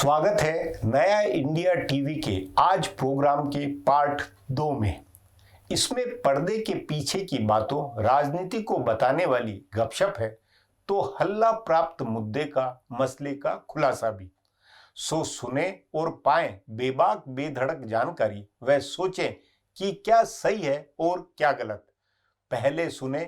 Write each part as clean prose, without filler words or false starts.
स्वागत है नया इंडिया टीवी के आज प्रोग्राम के पार्ट 2 में। इसमें पर्दे के पीछे की बातों, राजनीति को बताने वाली गपशप है तो हल्ला प्राप्त मुद्दे का, मसले का खुलासा भी। सो सुने और पाएं बेबाक बेधड़क जानकारी, वह सोचें कि क्या सही है और क्या गलत। पहले सुने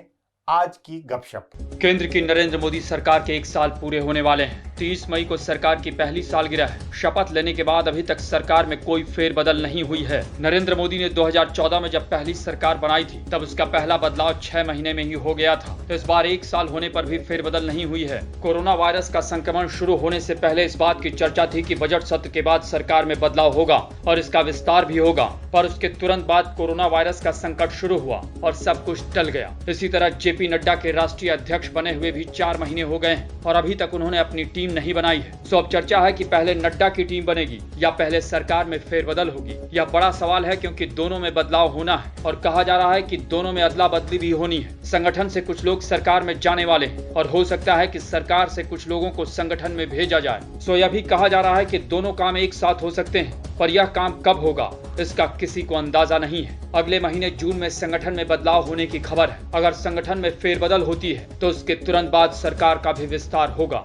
आज की गपशप। केंद्र की नरेंद्र मोदी सरकार के 1 साल पूरे होने वाले हैं। 30 मई को सरकार की पहली सालगिरह है। शपथ लेने के बाद अभी तक सरकार में कोई फेरबदल नहीं हुई है। नरेंद्र मोदी ने 2014 में जब पहली सरकार बनाई थी तब उसका पहला बदलाव 6 महीने में ही हो गया था। तो इस बार 1 साल होने पर भी फेरबदल नहीं हुई है। कोरोना वायरस का संक्रमण शुरू होने से पहले इस बात की चर्चा थी कि बजट सत्र के बाद सरकार में बदलाव होगा और इसका विस्तार भी होगा, पर उसके तुरंत बाद कोरोना वायरस का संकट शुरू हुआ और सब कुछ टल गया। इसी तरह जेपी नड्डा के राष्ट्रीय अध्यक्ष बने हुए भी 4 महीने हो गए हैं और अभी तक उन्होंने अपनी टीम नहीं बनाई है। सो अब चर्चा है कि पहले नड्डा की टीम बनेगी या पहले सरकार में फेरबदल होगी। यह बड़ा सवाल है क्योंकि दोनों में बदलाव होना है और कहा जा रहा है कि दोनों में अदला बदली भी होनी है। संगठन से कुछ लोग सरकार में जाने वाले हैं और हो सकता है कि सरकार से कुछ लोगों को संगठन में भेजा जाए। सो यह भी कहा जा रहा है कि दोनों काम एक साथ हो सकते हैं, पर यह काम कब होगा इसका किसी को अंदाजा नहीं है। अगले महीने जून में संगठन में बदलाव होने की खबर है। अगर संगठन में फेरबदल होती है तो उसके तुरंत बाद सरकार का भी विस्तार होगा।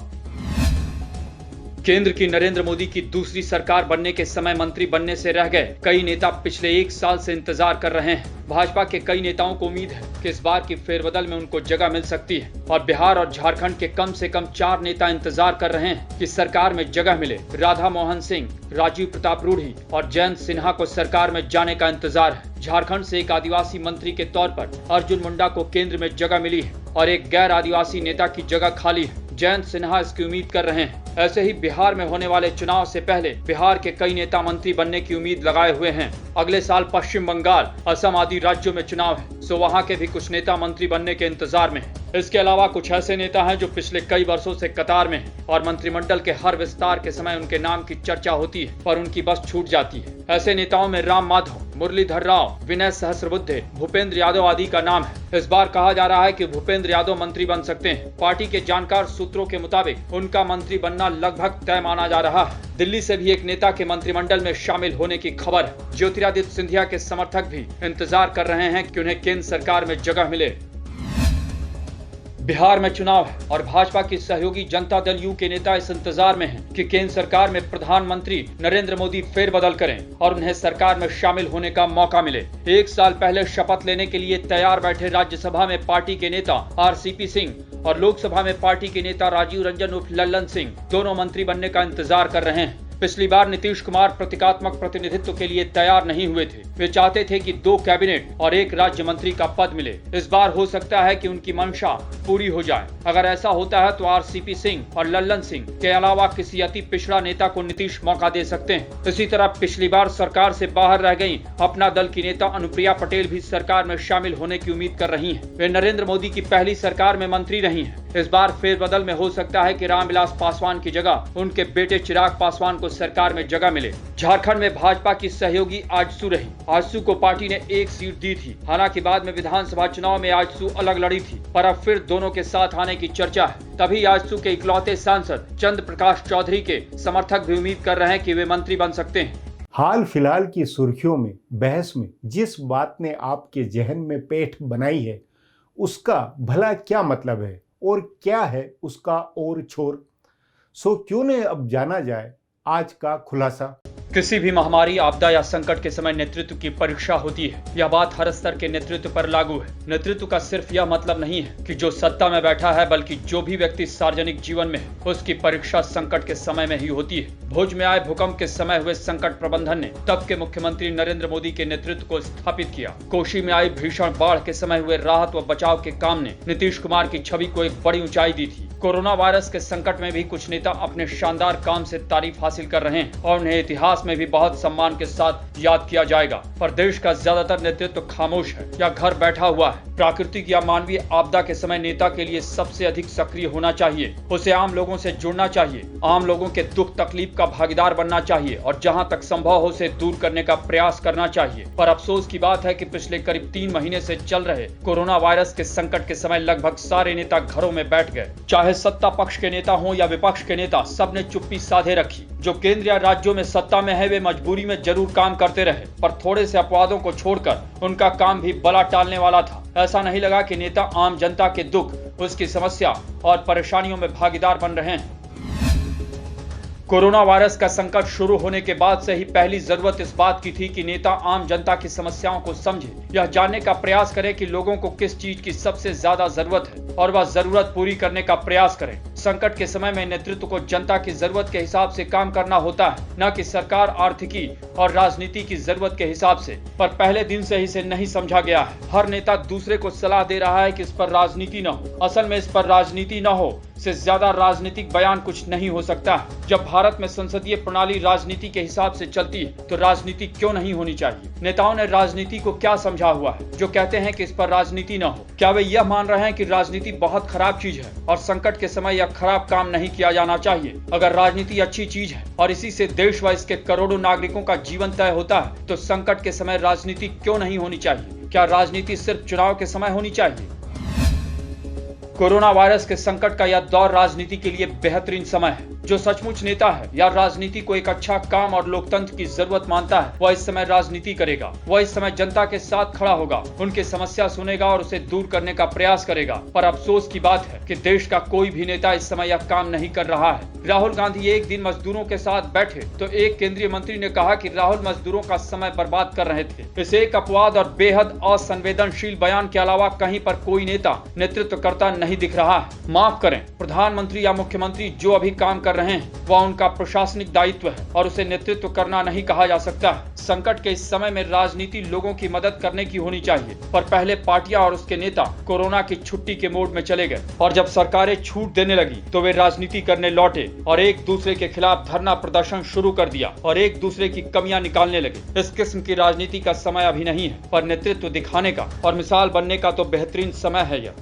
केंद्र की नरेंद्र मोदी की दूसरी सरकार बनने के समय मंत्री बनने से रह गए कई नेता पिछले 1 साल से इंतजार कर रहे हैं। भाजपा के कई नेताओं को उम्मीद है कि इस बार की फेरबदल में उनको जगह मिल सकती है और बिहार और झारखंड के कम से कम 4 नेता इंतजार कर रहे हैं कि सरकार में जगह मिले। राधा मोहन सिंह, राजीव प्रताप रूढ़ी और जयंत सिन्हा को सरकार में जाने का इंतजार है। झारखंड से एक आदिवासी मंत्री के तौर पर अर्जुन मुंडा को केंद्र में जगह मिली है और एक गैर आदिवासी नेता की जगह खाली है। जयंत सिन्हा इसकी उम्मीद कर रहे हैं। ऐसे ही बिहार में होने वाले चुनाव से पहले बिहार के कई नेता मंत्री बनने की उम्मीद लगाए हुए हैं। अगले साल पश्चिम बंगाल, असम आदि राज्यों में चुनाव है, सो वहां के भी कुछ नेता मंत्री बनने के इंतजार में हैं। इसके अलावा कुछ ऐसे नेता हैं जो पिछले कई वर्षों से कतार में हैं और मंत्रिमंडल के हर विस्तार के समय उनके नाम की चर्चा होती है पर उनकी बस छूट जाती है। ऐसे नेताओं में राम माधव, मुरलीधर राव, विनय सहस्रबुद्धे, भूपेंद्र यादव आदि का नाम है। इस बार कहा जा रहा है कि भूपेंद्र यादव मंत्री बन सकते हैं। पार्टी के जानकार सूत्रों के मुताबिक उनका मंत्री बनना लगभग तय माना जा रहा है। दिल्ली से भी एक नेता के मंत्रिमंडल में शामिल होने की खबर है। ज्योतिरादित्य सिंधिया के समर्थक भी इंतजार कर रहे हैं कि उन्हें केंद्र सरकार में जगह मिले। बिहार में चुनाव है और भाजपा की सहयोगी जनता दल यू के नेता इस इंतजार में हैं कि केंद्र सरकार में प्रधानमंत्री नरेंद्र मोदी फेरबदल करें और उन्हें सरकार में शामिल होने का मौका मिले। 1 साल पहले शपथ लेने के लिए तैयार बैठे राज्यसभा में पार्टी के नेता आरसीपी सिंह और लोकसभा में पार्टी के नेता राजीव रंजन उर्फ लल्लन सिंह दोनों मंत्री बनने का इंतजार कर रहे हैं। पिछली बार नीतीश कुमार प्रतीकात्मक प्रतिनिधित्व के लिए तैयार नहीं हुए थे। वे चाहते थे कि 2 कैबिनेट और 1 राज्य मंत्री का पद मिले। इस बार हो सकता है कि उनकी मंशा पूरी हो जाए। अगर ऐसा होता है तो आरसीपी सिंह और लल्लन सिंह के अलावा किसी अति पिछड़ा नेता को नीतीश मौका दे सकते हैं। इसी तरह पिछली बार सरकार से बाहर रह गई अपना दल की नेता अनुप्रिया पटेल भी सरकार में शामिल होने की उम्मीद कर रही है। वे नरेंद्र मोदी की पहली सरकार में मंत्री रही है। इस बार फेरबदल में हो सकता है कि रामविलास पासवान की जगह उनके बेटे चिराग पासवान को सरकार में जगह मिले। झारखंड में भाजपा की सहयोगी आजसू रही। आजसू को पार्टी ने 1 सीट दी थी। हालांकि बाद में विधानसभा चुनाव में आजसू अलग लड़ी थी, पर अब फिर दोनों के साथ आने की चर्चा है। तभी आजसू के इकलौते सांसद चंद्र प्रकाश चौधरी के समर्थक भी उम्मीद कर रहे हैं कि वे मंत्री बन सकते हैं। हाल फिलहाल की सुर्खियों में, बहस में जिस बात ने आपके जहन में पेठ बनाई है उसका भला क्या मतलब है और क्या है उसका और छोर। सो क्यों न अब जाना जाए आज का खुलासा। किसी भी महामारी, आपदा या संकट के समय नेतृत्व की परीक्षा होती है। यह बात हर स्तर के नेतृत्व पर लागू है। नेतृत्व का सिर्फ यह मतलब नहीं है कि जो सत्ता में बैठा है, बल्कि जो भी व्यक्ति सार्वजनिक जीवन में है उसकी परीक्षा संकट के समय में ही होती है। भुज में आए भूकंप के समय हुए संकट प्रबंधन ने तब के मुख्यमंत्री नरेंद्र मोदी के नेतृत्व को स्थापित किया। कोशी में आई भीषण बाढ़ के समय हुए राहत व बचाव के काम ने नीतीश कुमार की छवि को एक बड़ी ऊंचाई दी थी। कोरोना वायरस के संकट में भी कुछ नेता अपने शानदार काम से तारीफ हासिल कर रहे हैं और उन्हें इतिहास में भी बहुत सम्मान के साथ याद किया जाएगा। पर देश का ज्यादातर नेतृत्व खामोश है या घर बैठा हुआ है। प्राकृतिक या मानवीय आपदा के समय नेता के लिए सबसे अधिक सक्रिय होना चाहिए। उसे आम लोगों से जुड़ना चाहिए, आम लोगों के दुख तकलीफ का भागीदार बनना चाहिए और जहां तक संभव हो उसे दूर करने का प्रयास करना चाहिए। पर अफसोस की बात है कि पिछले करीब 3 महीने से चल रहे कोरोना वायरस के संकट के समय लगभग सारे नेता घरों में बैठ गए। चाहे चाहे सत्ता पक्ष के नेता हों या विपक्ष के नेता, सबने चुप्पी साधे रखी। जो केंद्र या राज्यों में सत्ता में है वे मजबूरी में जरूर काम करते रहे, पर थोड़े से अपवादों को छोड़कर उनका काम भी बला टालने वाला था। ऐसा नहीं लगा कि नेता आम जनता के दुख, उसकी समस्या और परेशानियों में भागीदार बन रहे हैं। कोरोना वायरस का संकट शुरू होने के बाद से ही पहली जरूरत इस बात की थी कि नेता आम जनता की समस्याओं को समझे, यह जानने का प्रयास करे कि लोगों को किस चीज की सबसे ज्यादा जरूरत है और वह जरूरत पूरी करने का प्रयास करें। संकट के समय में नेतृत्व को जनता की जरूरत के हिसाब से काम करना होता है, न कि सरकार, आर्थिकी और राजनीति की जरूरत के हिसाब से। पर पहले दिन से ही इसे नहीं समझा गया है। हर नेता दूसरे को सलाह दे रहा है कि इस पर राजनीति न हो। असल में इस पर राजनीति न हो से ज्यादा राजनीतिक बयान कुछ नहीं हो सकता है। जब भारत में संसदीय प्रणाली राजनीति के हिसाब से चलती है तो राजनीति क्यों नहीं होनी चाहिए? नेताओं ने राजनीति को क्या समझा हुआ है जो कहते हैं कि इस पर राजनीति न हो? क्या वे यह मान रहे हैं कि राजनीति बहुत खराब चीज है और संकट के समय यह खराब काम नहीं किया जाना चाहिए? अगर राजनीति अच्छी चीज है और इसी से देश व इसके करोड़ों नागरिकों का जीवन तय होता है तो संकट के समय राजनीति क्यों नहीं होनी चाहिए? क्या राजनीति सिर्फ चुनाव के समय होनी चाहिए? कोरोना वायरस के संकट का यह दौर राजनीति के लिए बेहतरीन समय है। जो सचमुच नेता है या राजनीति को एक अच्छा काम और लोकतंत्र की जरूरत मानता है, वह इस समय राजनीति करेगा। वह इस समय जनता के साथ खड़ा होगा, उनकी समस्या सुनेगा और उसे दूर करने का प्रयास करेगा। पर अफसोस की बात है कि देश का कोई भी नेता इस समय यह काम नहीं कर रहा है। राहुल गांधी एक दिन मजदूरों के साथ बैठे तो एक केंद्रीय मंत्री ने कहा कि राहुल मजदूरों का समय बर्बाद कर रहे थे। इस एक अपवाद और बेहद असंवेदनशील बयान के अलावा कहीं पर कोई नेता नेतृत्व करता नहीं दिख रहा है। माफ करें, प्रधानमंत्री या मुख्यमंत्री जो अभी काम कर रहे हैं वह उनका प्रशासनिक दायित्व है और उसे नेतृत्व करना नहीं कहा जा सकता है। संकट के इस समय में राजनीति लोगों की मदद करने की होनी चाहिए, पर पहले पार्टियां और उसके नेता कोरोना की छुट्टी के मोड में चले गए और जब सरकारें छूट देने लगी तो वे राजनीति करने लौटे और एक दूसरे के खिलाफ धरना प्रदर्शन शुरू कर दिया और एक दूसरे की कमियां निकालने लगे। इस किस्म की राजनीति का समय अभी नहीं है, पर नेतृत्व दिखाने का और मिसाल बनने का तो बेहतरीन समय है यह।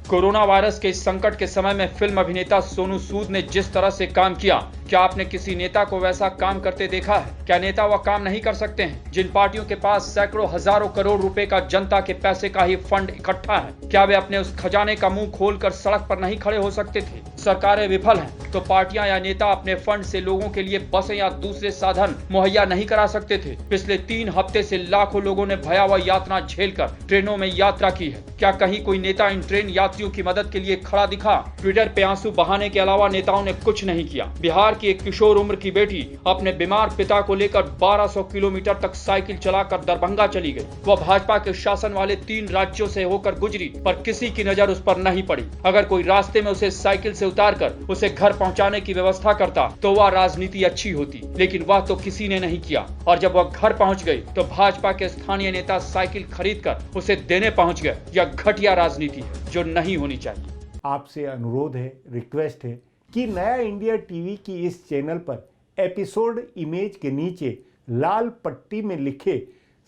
कोरोना वायरस के इस संकट के समय में फिल्म अभिनेता सोनू सूद ने जिस तरह से काम किया, क्या आपने किसी नेता को वैसा काम करते देखा है? क्या नेता वह काम नहीं कर सकते हैं जिन पार्टियों के पास सैकड़ों हजारों करोड़ रुपए का जनता के पैसे का ही फंड इकट्ठा है? क्या वे अपने उस खजाने का मुंह खोलकर सड़क पर नहीं खड़े हो सकते थे? सरकारें विफल हैं तो पार्टियां या नेता अपने फंड से लोगों के लिए बसें या दूसरे साधन मुहैया नहीं करा सकते थे? पिछले 3 हफ्ते से लाखों लोगों ने भयावह यातना झेलकर ट्रेनों में यात्रा की है। क्या कहीं कोई नेता इन ट्रेन यात्रियों की मदद के लिए खड़ा दिखा? ट्विटर पे आंसू बहाने के अलावा नेताओं ने कुछ नहीं किया। बिहार की एक किशोर उम्र की बेटी अपने बीमार पिता को लेकर 1200 किलोमीटर तक साइकिल चलाकर दरभंगा चली गई। वह भाजपा के शासन वाले 3 राज्यों से होकर गुजरी, पर किसी की नजर उस पर नहीं पड़ी। अगर कोई रास्ते में उसे साइकिल से उतारकर उसे घर पहुंचाने की व्यवस्था करता तो वह राजनीति अच्छी होती, लेकिन वह तो किसी ने नहीं किया। और जब वह घर पहुंच गई तो भाजपा के स्थानीय नेता साइकिल खरीदकर उसे देने पहुंच गए। यह घटिया राजनीति है जो नहीं होनी चाहिए। आपसे अनुरोध है, रिक्वेस्ट है कि नया इंडिया टीवी की इस चैनल पर एपिसोड इमेज के नीचे लाल पट्टी में लिखे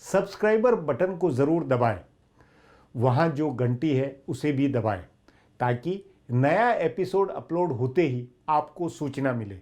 सब्सक्राइबर बटन को जरूर दबाएं। वहां जो घंटी है उसे भी दबाएं ताकि नया एपिसोड अपलोड होते ही आपको सूचना मिले।